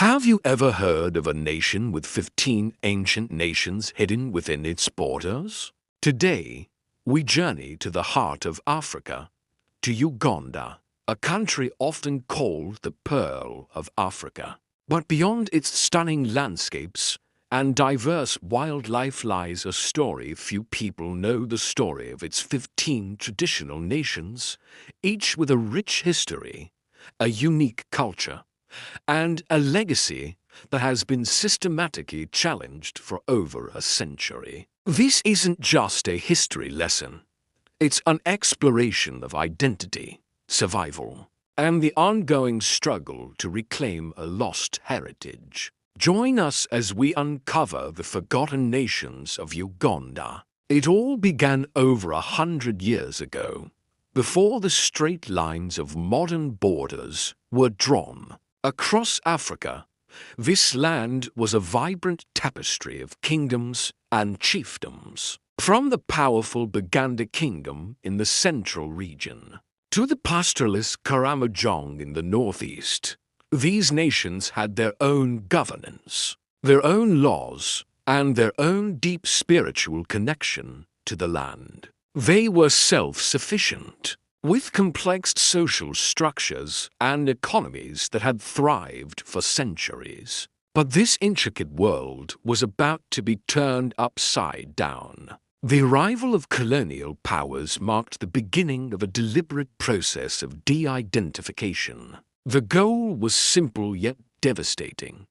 Have you ever heard of a nation with 15 ancient nations hidden within its borders? Today, we journey to the heart of Africa, to Uganda, a country often called the Pearl of Africa. But beyond its stunning landscapes and diverse wildlife lies a story few people know: the story of its 15 traditional nations, each with a rich history, a unique culture, and a legacy that has been systematically challenged for over a century. This isn't just a history lesson. It's an exploration of identity, survival, and the ongoing struggle to reclaim a lost heritage. Join us as we uncover the forgotten nations of Uganda. It all began over 100 years ago, before the straight lines of modern borders were drawn. Across Africa, this land was a vibrant tapestry of kingdoms and chiefdoms. From the powerful Buganda kingdom in the central region to the pastoralist Karamojong in the northeast, these nations had their own governance, their own laws, and their own deep spiritual connection to the land. They were self-sufficient, with complex social structures and economies that had thrived for centuries. But this intricate world was about to be turned upside down. The arrival of colonial powers marked the beginning of a deliberate process of de-identification. The goal was simple yet devastating: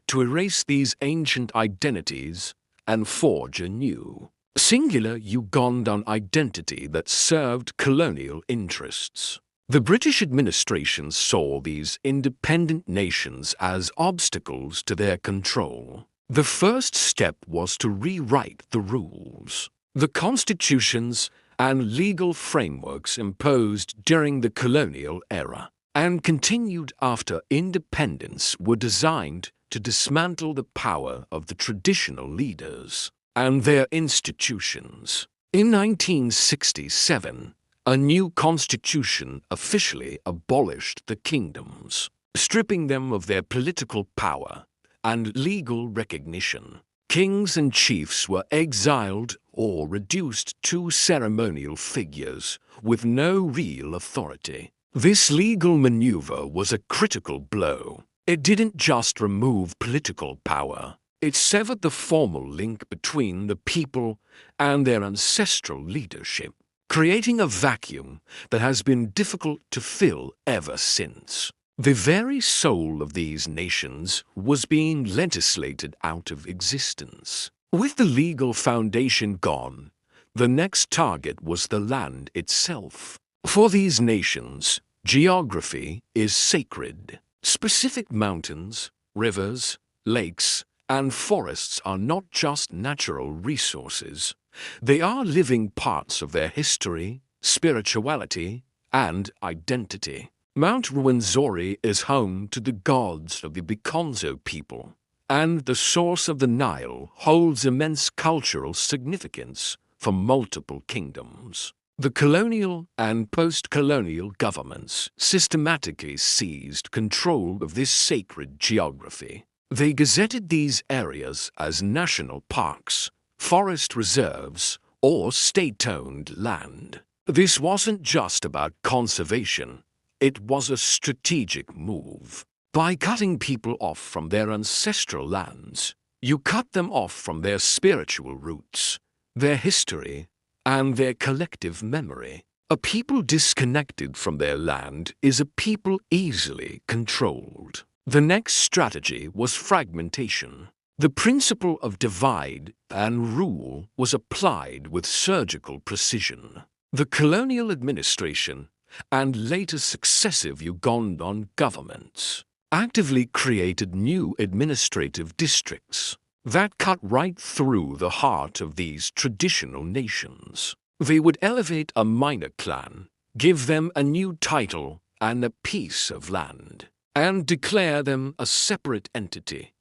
to erase these ancient identities and forge a new, singular Ugandan identity that served colonial interests. The British administration saw these independent nations as obstacles to their control. The first step was to rewrite the rules. The constitutions and legal frameworks imposed during the colonial era and continued after independence were designed to dismantle the power of the traditional leaders and their institutions. In 1967, a new constitution officially abolished the kingdoms, stripping them of their political power and legal recognition. Kings and chiefs were exiled or reduced to ceremonial figures with no real authority. This legal maneuver was a critical blow. It didn't just remove political power. It severed the formal link between the people and their ancestral leadership, creating a vacuum that has been difficult to fill ever since. The very soul of these nations was being legislated out of existence. With the legal foundation gone, the next target was the land itself. For these nations, geography is sacred. Specific mountains, rivers, lakes, and forests are not just natural resources. They are living parts of their history, spirituality, and identity. Mount Rwenzori is home to the gods of the Bikonzo people, and the source of the Nile holds immense cultural significance for multiple kingdoms. The colonial and post-colonial governments systematically seized control of this sacred geography. They gazetted these areas as national parks, forest reserves, or state-owned land. This wasn't just about conservation. It was a strategic move. By cutting people off from their ancestral lands, you cut them off from their spiritual roots, their history, and their collective memory. A people disconnected from their land is a people easily controlled. The next strategy was fragmentation. The principle of divide and rule was applied with surgical precision. The colonial administration and later successive Ugandan governments actively created new administrative districts that cut right through the heart of these traditional nations. They would elevate a minor clan, give them a new title and a piece of land, and declare them a separate entity.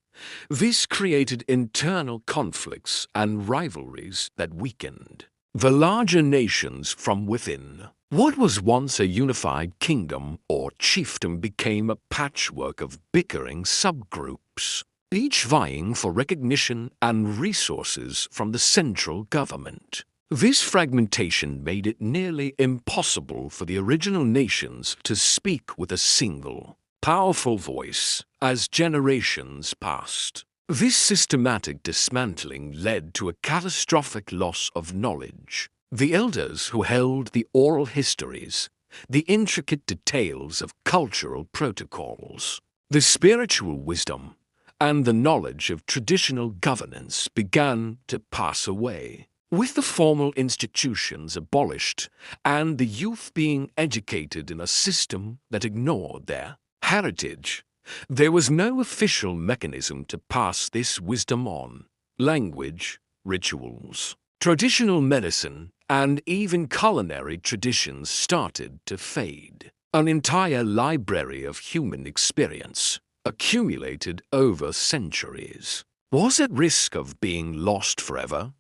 This created internal conflicts and rivalries that weakened the larger nations from within. What was once a unified kingdom or chiefdom became a patchwork of bickering subgroups. groups, each vying for recognition and resources from the central government. This fragmentation made it nearly impossible for the original nations to speak with a single, powerful voice as generations passed. This systematic dismantling led to a catastrophic loss of knowledge. The elders who held the oral histories, the intricate details of cultural protocols, the spiritual wisdom, and the knowledge of traditional governance began to pass away. With the formal institutions abolished and the youth being educated in a system that ignored their heritage, there was no official mechanism to pass this wisdom on. Language, rituals, traditional medicine, and even culinary traditions started to fade. An entire library of human experience, accumulated over centuries, was at risk of being lost forever.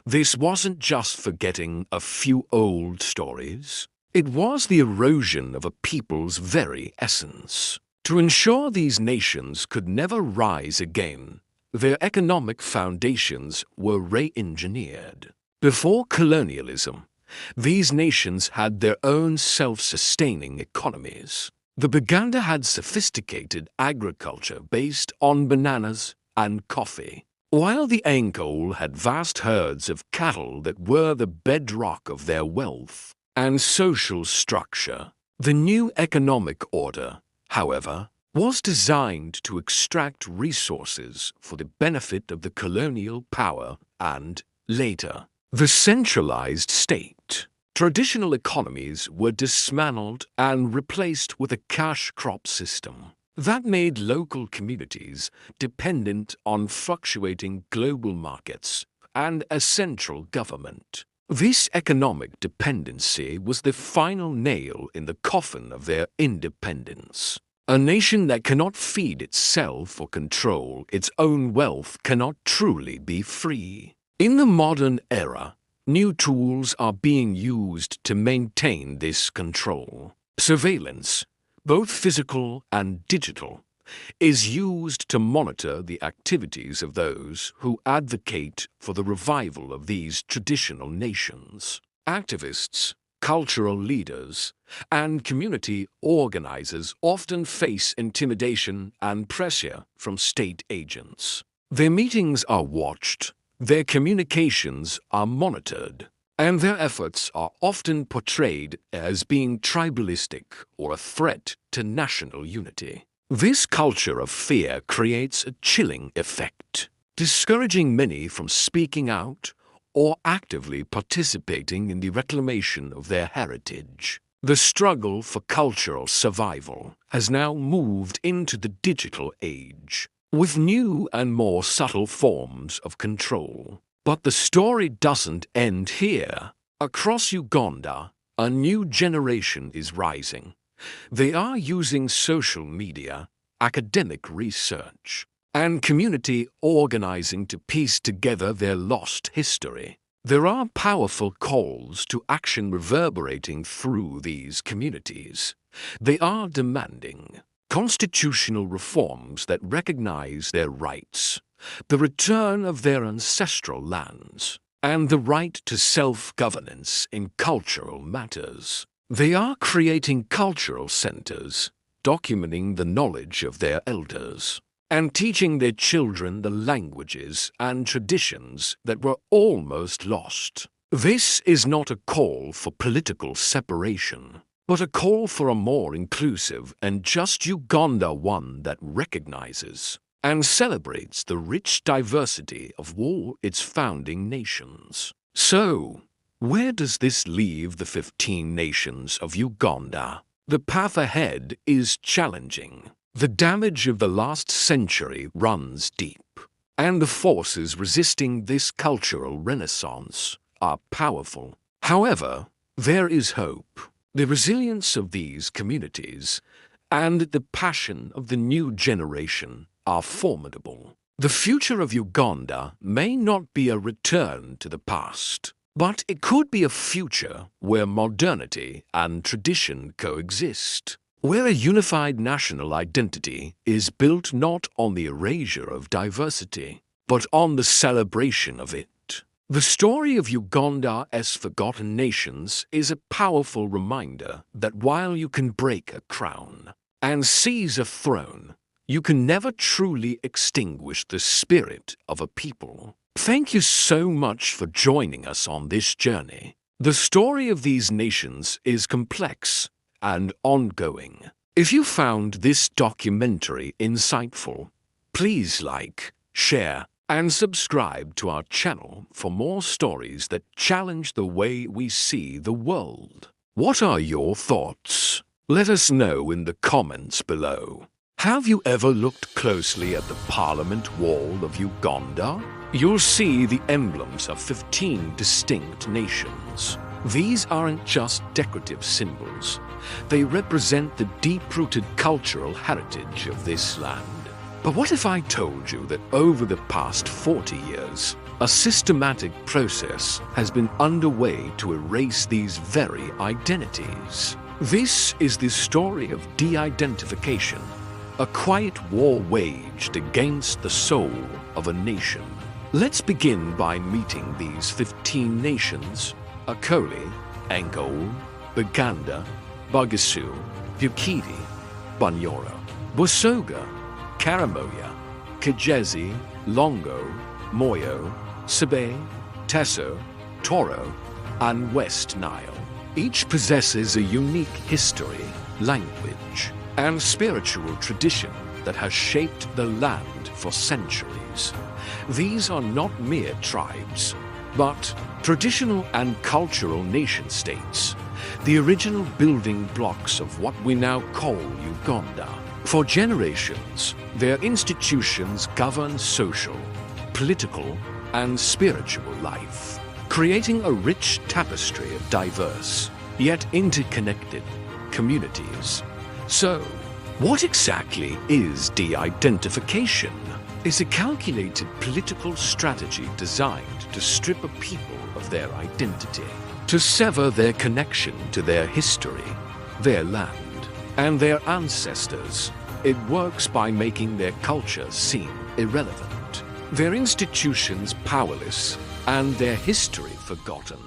This wasn't just forgetting a few old stories. It was the erosion of a people's very essence. To ensure these nations could never rise again, their economic foundations were re-engineered. Before colonialism, these nations had their own self-sustaining economies. The Buganda had sophisticated agriculture based on bananas and coffee, while the Acholi had vast herds of cattle that were the bedrock of their wealth and social structure. The new economic order, however, was designed to extract resources for the benefit of the colonial power and, later, the centralized state. Traditional economies were dismantled and replaced with a cash crop system that made local communities dependent on fluctuating global markets and a central government. This economic dependency was the final nail in the coffin of their independence. A nation that cannot feed itself or control its own wealth cannot truly be free. In the modern era, new tools are being used to maintain this control. Surveillance, both physical and digital, is used to monitor the activities of those who advocate for the revival of these traditional nations. Activists, cultural leaders, and community organizers often face intimidation and pressure from state agents. Their meetings are watched, their communications are monitored, and their efforts are often portrayed as being tribalistic or a threat to national unity. This culture of fear creates a chilling effect, discouraging many from speaking out or actively participating in the reclamation of their heritage. The struggle for cultural survival has now moved into the digital age, with new and more subtle forms of control. But the story doesn't end here. Across Uganda, a new generation is rising. They are using social media, academic research, and community organizing to piece together their lost history. There are powerful calls to action reverberating through these communities. They are demanding constitutional reforms that recognize their rights, the return of their ancestral lands, and the right to self-governance in cultural matters. They are creating cultural centers, documenting the knowledge of their elders, and teaching their children the languages and traditions that were almost lost. This is not a call for political separation, but a call for a more inclusive and just Uganda, one that recognizes and celebrates the rich diversity of all its founding nations. So, where does this leave the 15 nations of Uganda? The path ahead is challenging. The damage of the last century runs deep, and the forces resisting this cultural renaissance are powerful. However, there is hope. The resilience of these communities and the passion of the new generation are formidable. The future of Uganda may not be a return to the past, but it could be a future where modernity and tradition coexist. where a unified national identity is built not on the erasure of diversity, but on the celebration of it. The story of Uganda's forgotten nations is a powerful reminder that while you can break a crown and seize a throne, you can never truly extinguish the spirit of a people. Thank you so much for joining us on this journey. The story of these nations is complex and ongoing. If you found this documentary insightful, please like, share, and subscribe to our channel for more stories that challenge the way we see the world. What are your thoughts? Let us know in the comments below. Have you ever looked closely at the Parliament Wall of Uganda? You'll see the emblems of 15 distinct nations. These aren't just decorative symbols. They represent the deep-rooted cultural heritage of this land. But what if I told you that over the past 40 years, a systematic process has been underway to erase these very identities? This is the story of de-identification, a quiet war waged against the soul of a nation. Let's begin by meeting these 15 nations: Acholi, Angol, Buganda, Bugasu, Bukidi, Bunyoro, Busoga, Karamoja, Kigezi, Longo, Moyo, Sabe, Teso, Toro, and West Nile. Each possesses a unique history, language, and spiritual tradition that has shaped the land for centuries. These are not mere tribes, but traditional and cultural nation-states, the original building blocks of what we now call Uganda. For generations, their institutions govern social, political, and spiritual life, creating a rich tapestry of diverse, yet interconnected communities. So, what exactly is de-identification? It's a calculated political strategy designed to strip a people of their identity, to sever their connection to their history, their land, and their ancestors. It works by making their culture seem irrelevant, their institutions powerless, and their history forgotten.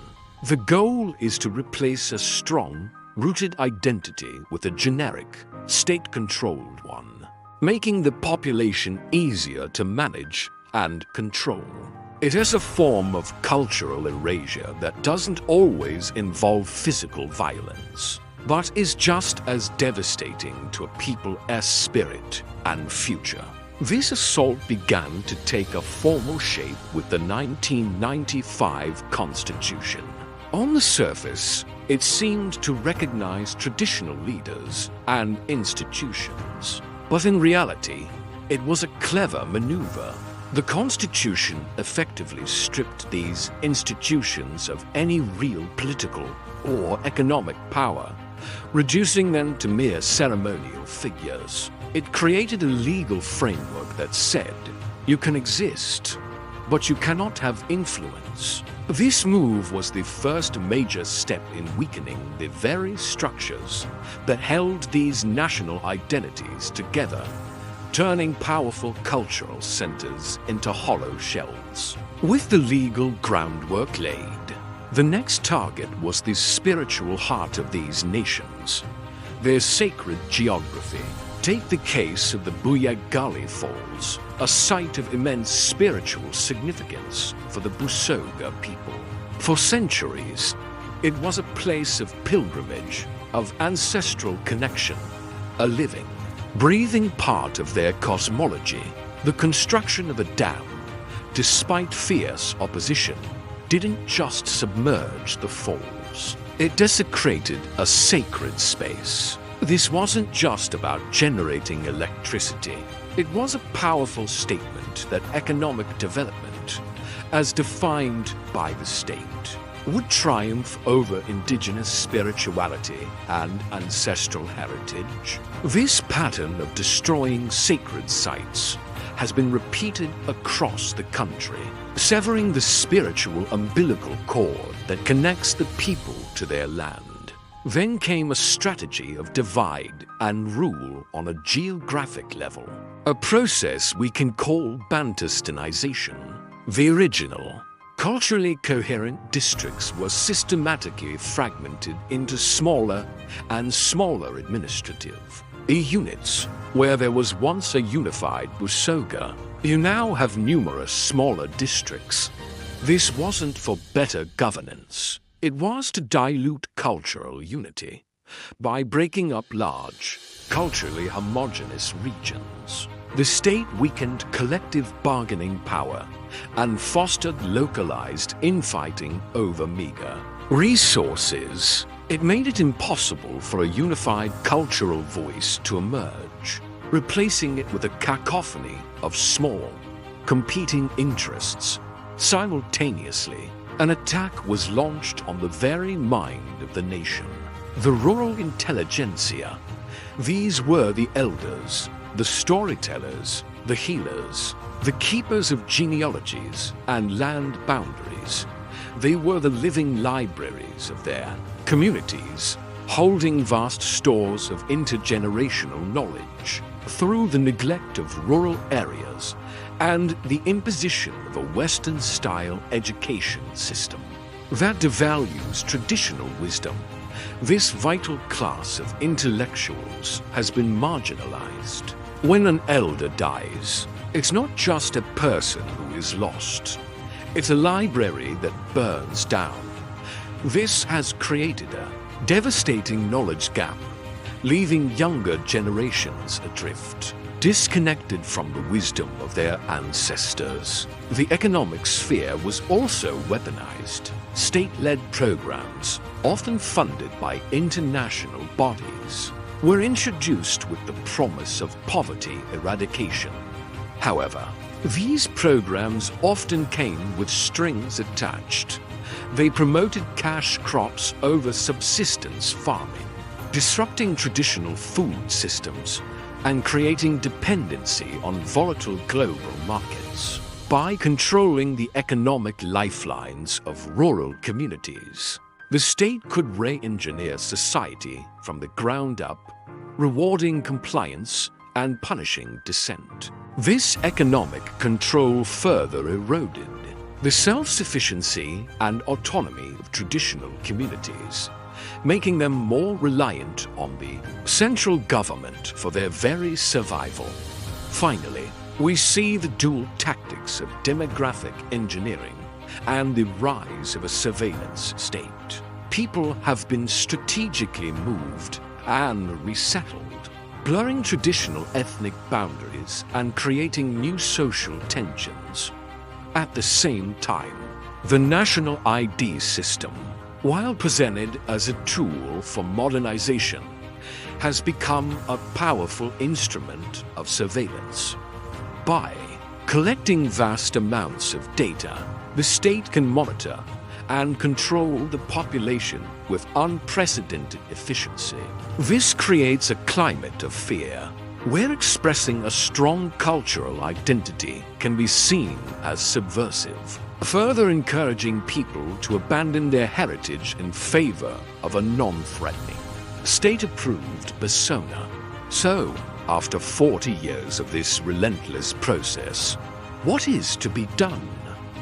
The goal is to replace a strong, rooted identity with a generic, state-controlled one, making the population easier to manage and control. It is a form of cultural erasure that doesn't always involve physical violence, but is just as devastating to a people's spirit and future. This assault began to take a formal shape with the 1995 Constitution. On the surface, it seemed to recognize traditional leaders and institutions. But in reality, it was a clever maneuver. The Constitution effectively stripped these institutions of any real political or economic power, reducing them to mere ceremonial figures. It created a legal framework that said, you can exist, but you cannot have influence. This move was the first major step in weakening the very structures that held these national identities together, turning powerful cultural centers into hollow shells. With the legal groundwork laid, the next target was the spiritual heart of these nations, their sacred geography. Take the case of the Buyagali Falls, a site of immense spiritual significance for the Busoga people. For centuries, it was a place of pilgrimage, of ancestral connection, a living, breathing part of their cosmology. The construction of a dam, despite fierce opposition, didn't just submerge the falls. It desecrated a sacred space. This wasn't just about generating electricity. It was a powerful statement that economic development, as defined by the state, would triumph over indigenous spirituality and ancestral heritage. This pattern of destroying sacred sites has been repeated across the country, severing the spiritual umbilical cord that connects the people to their land. Then came a strategy of divide and rule on a geographic level, a process we can call Bantustanization. The original, culturally coherent districts were systematically fragmented into smaller and smaller administrative units. Where there was once a unified Busoga, you now have numerous smaller districts. This wasn't for better governance. It was to dilute cultural unity by breaking up large, culturally homogeneous regions. The state weakened collective bargaining power and fostered localized infighting over meager resources. It made it impossible for a unified cultural voice to emerge, replacing it with a cacophony of small, competing interests. Simultaneously, an attack was launched on the very mind of the nation. The rural intelligentsia. These were the elders, the storytellers, the healers, the keepers of genealogies and land boundaries. They were the living libraries of their communities, holding vast stores of intergenerational knowledge. Through the neglect of rural areas and the imposition of a Western-style education system that devalues traditional wisdom, this vital class of intellectuals has been marginalized. When an elder dies, it's not just a person who is lost. It's a library that burns down. This has created a devastating knowledge gap, leaving younger generations adrift, disconnected from the wisdom of their ancestors. The economic sphere was also weaponized. State-led programs, often funded by international bodies, were introduced with the promise of poverty eradication. However, these programs often came with strings attached. They promoted cash crops over subsistence farming, disrupting traditional food systems and creating dependency on volatile global markets. By controlling the economic lifelines of rural communities, the state could re-engineer society from the ground up, rewarding compliance and punishing dissent. This economic control further eroded the self-sufficiency and autonomy of traditional communities, making them more reliant on the central government for their very survival. Finally, we see the dual tactics of demographic engineering and the rise of a surveillance state. People have been strategically moved and resettled, blurring traditional ethnic boundaries and creating new social tensions. At the same time, the national ID system, while presented as a tool for modernization, has become a powerful instrument of surveillance. By collecting vast amounts of data, the state can monitor and control the population with unprecedented efficiency. This creates a climate of fear, where expressing a strong cultural identity can be seen as subversive, further encouraging people to abandon their heritage in favor of a non-threatening, state-approved persona. So, after 40 years of this relentless process, what is to be done?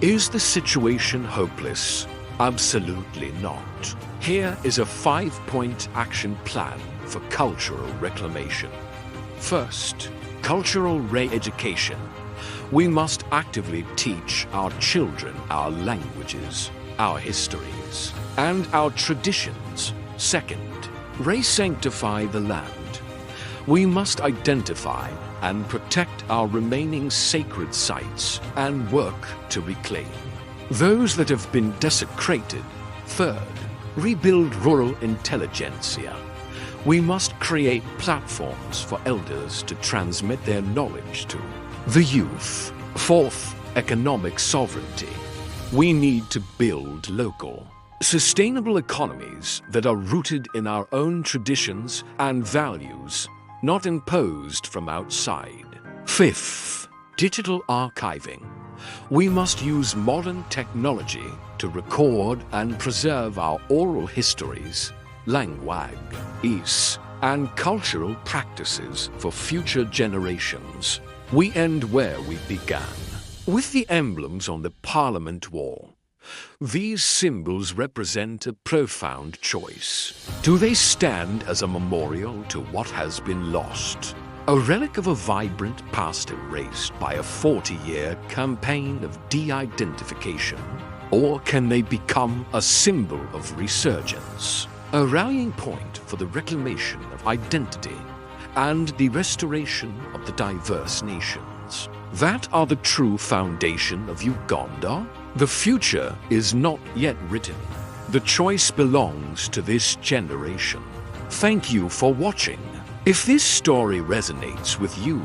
Is the situation hopeless? Absolutely not. Here is a 5-point action plan for cultural reclamation. First, cultural re-education. We must actively teach our children our languages, our histories, and our traditions. Second, re-sanctify the land. We must identify and protect our remaining sacred sites and work to reclaim those that have been desecrated. Third, rebuild rural intelligentsia. We must create platforms for elders to transmit their knowledge to the youth. Fourth, economic sovereignty. We need to build local, sustainable economies that are rooted in our own traditions and values, not imposed from outside. Fifth, digital archiving. We must use modern technology to record and preserve our oral histories language, is, and cultural practices for future generations. We end where we began, with the emblems on the Parliament wall. These symbols represent a profound choice. Do they stand as a memorial to what has been lost? A relic of a vibrant past erased by a 40-year campaign of de-identification? Or can they become a symbol of resurgence? A rallying point for the reclamation of identity and the restoration of the diverse nations. That are the true foundation of Uganda. The future is not yet written. The choice belongs to this generation. Thank you for watching. If this story resonates with you,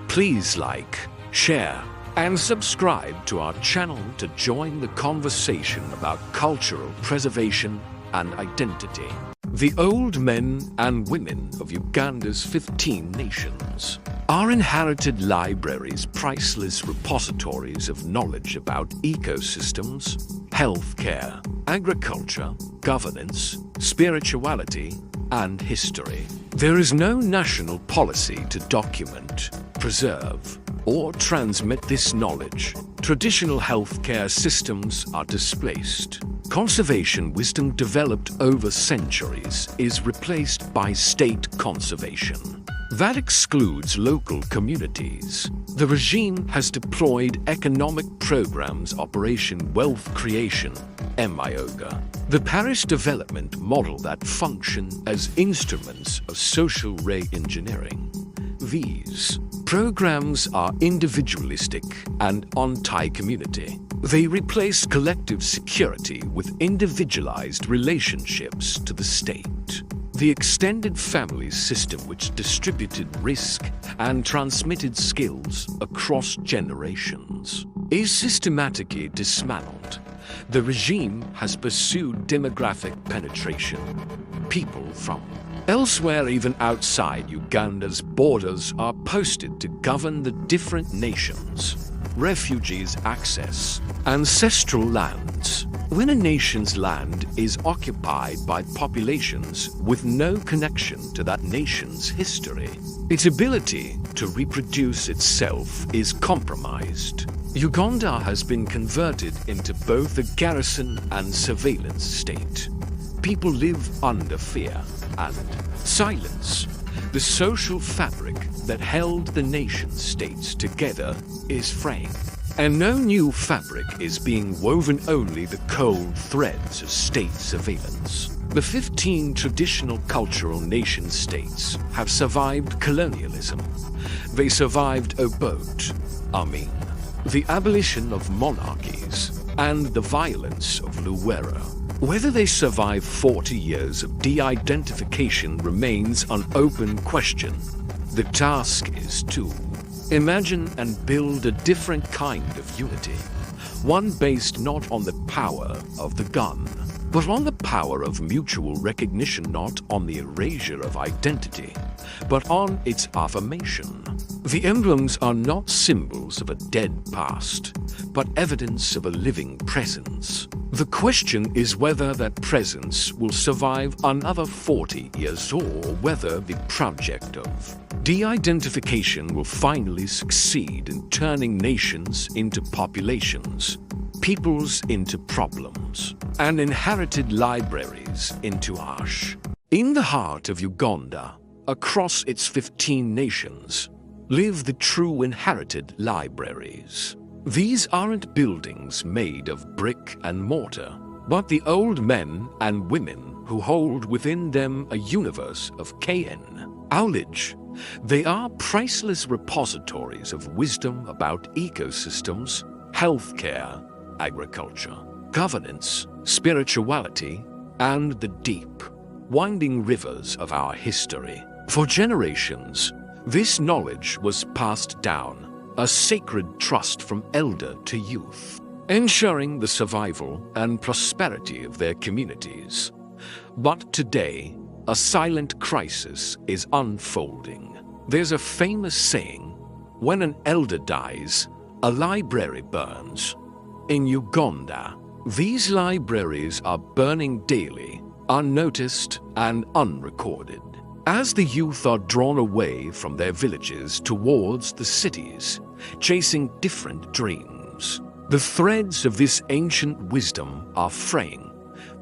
please like, share, and subscribe to our channel to join the conversation about cultural preservation and identity. The old men and women of Uganda's 15 nations. Our inherited libraries, priceless repositories of knowledge about ecosystems, healthcare, agriculture, governance, spirituality, and history. There is no national policy to document, preserve, or transmit this knowledge. Traditional healthcare systems are displaced. Conservation wisdom developed over centuries is replaced by state conservation. That excludes local communities. The regime has deployed economic programs Operation Wealth Creation, MIOGA, the parish development model that function as instruments of social re-engineering. These programs are individualistic and anti-community. They replace collective security with individualized relationships to the state. The extended family system, which distributed risk and transmitted skills across generations, is systematically dismantled. The regime has pursued demographic penetration. People from elsewhere, even outside Uganda's borders, are posted to govern the different nations. Refugees access ancestral lands. When a nation's land is occupied by populations with no connection to that nation's history, its ability to reproduce itself is compromised. Uganda has been converted into both a garrison and surveillance state. People live under fear and silence. The social fabric that held the nation-states together is fraying, and no new fabric is being woven, only the cold threads of state surveillance. The 15 traditional cultural nation-states have survived colonialism. They survived Obote, the abolition of monarchies, and the violence of Luwera. Whether they survive 40 years of de-identification remains an open question. The task is to imagine and build a different kind of unity, one based not on the power of the gun, but on the power of mutual recognition, not on the erasure of identity, but on its affirmation. The emblems are not symbols of a dead past, but evidence of a living presence. The question is whether that presence will survive another 40 years, or whether the project of de-identification will finally succeed in turning nations into populations, peoples into problems, and inherited libraries into ash. In the heart of Uganda, across its 15 nations, live the true inherited libraries. These aren't buildings made of brick and mortar, but the old men and women who hold within them a universe of knowledge. They are priceless repositories of wisdom about ecosystems, healthcare, agriculture, governance, spirituality, and the deep, winding rivers of our history. For generations, this knowledge was passed down, a sacred trust from elder to youth, ensuring the survival and prosperity of their communities. But today, a silent crisis is unfolding. There's a famous saying, when an elder dies, a library burns. In Uganda, these libraries are burning daily, unnoticed and unrecorded. As the youth are drawn away from their villages towards the cities, chasing different dreams, the threads of this ancient wisdom are fraying.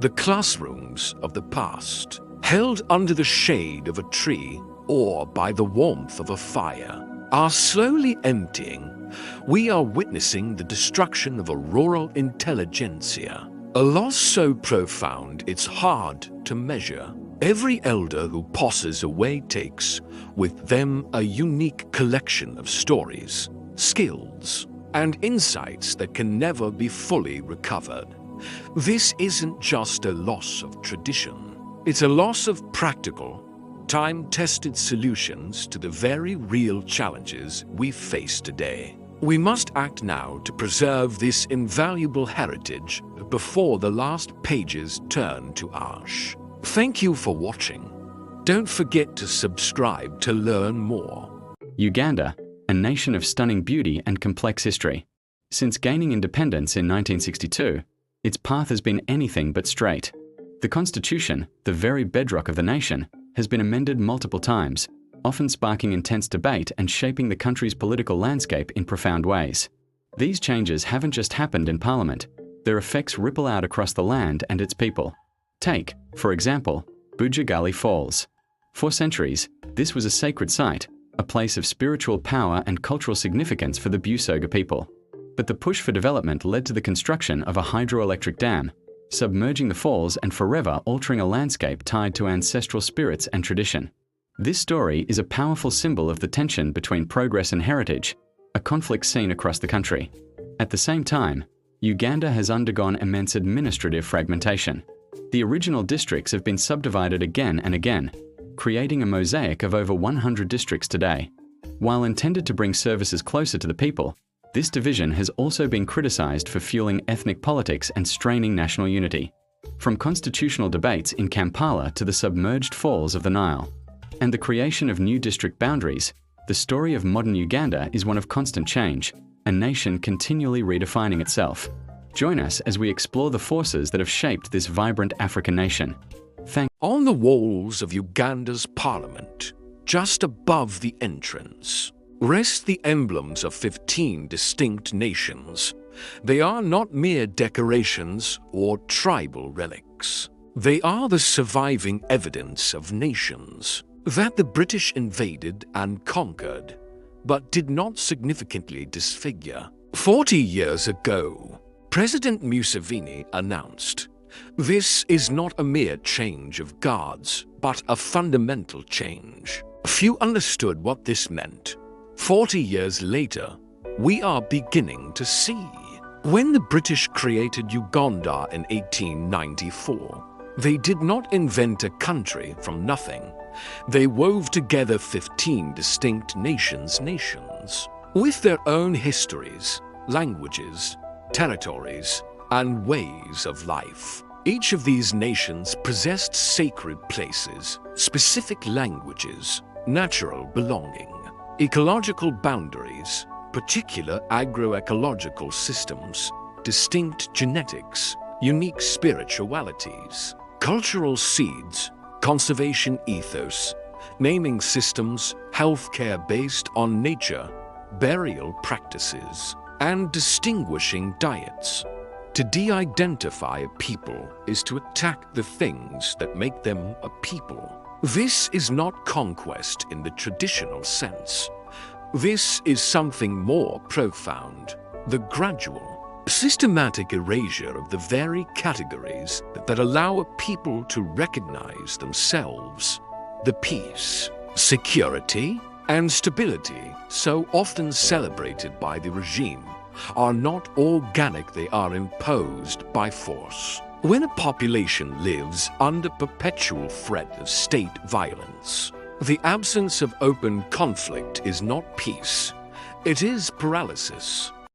The classrooms of the past, held under the shade of a tree or by the warmth of a fire, are slowly emptying. We are witnessing the destruction of a rural intelligentsia, a loss so profound it's hard to measure. Every elder who passes away takes with them a unique collection of stories, skills, and insights that can never be fully recovered. This isn't just a loss of tradition. It's a loss of practical, time-tested solutions to the very real challenges we face today. We must act now to preserve this invaluable heritage before the last pages turn to ash. Thank you for watching. Don't forget to subscribe to learn more. Uganda, a nation of stunning beauty and complex history. Since gaining independence in 1962, its path has been anything but straight. The constitution, the very bedrock of the nation, has been amended multiple times, often sparking intense debate and shaping the country's political landscape in profound ways. These changes haven't just happened in Parliament. Their effects ripple out across the land and its people. Take, for example, Busoga Falls. For centuries, this was a sacred site, a place of spiritual power and cultural significance for the Busoga people. But the push for development led to the construction of a hydroelectric dam, submerging the falls and forever altering a landscape tied to ancestral spirits and tradition. This story is a powerful symbol of the tension between progress and heritage, a conflict seen across the country. At the same time, Uganda has undergone immense administrative fragmentation. The original districts have been subdivided again and again, creating a mosaic of over 100 districts today. While intended to bring services closer to the people, this division has also been criticized for fueling ethnic politics and straining national unity. From constitutional debates in Kampala to the submerged falls of the Nile, and the creation of new district boundaries, the story of modern Uganda is one of constant change, a nation continually redefining itself. Join us as we explore the forces that have shaped this vibrant African nation. On the walls of Uganda's parliament, just above the entrance, rest the emblems of 15 distinct nations. They are not mere decorations or tribal relics. They are the surviving evidence of nations that the British invaded and conquered, but did not significantly disfigure. 40 years ago, President Museveni announced, "This is not a mere change of guards, but a fundamental change." Few understood what this meant. 40 years later, we are beginning to see. When the British created Uganda in 1894, they did not invent a country from nothing. They wove together 15 distinct nations, with their own histories, languages, territories, and ways of life. Each of these nations possessed sacred places, specific languages, natural belonging, ecological boundaries, particular agroecological systems, distinct genetics, unique spiritualities, cultural seeds, conservation ethos, naming systems, healthcare based on nature, burial practices, and distinguishing diets. To de-identify a people is to attack the things that make them a people. This is not conquest in the traditional sense. This is something more profound, the gradual, systematic erasure of the very categories that allow a people to recognize themselves. The peace, security, and stability so often celebrated by the regime are not organic, they are imposed by force. When a population lives under perpetual threat of state violence, the absence of open conflict is not peace, it is paralysis.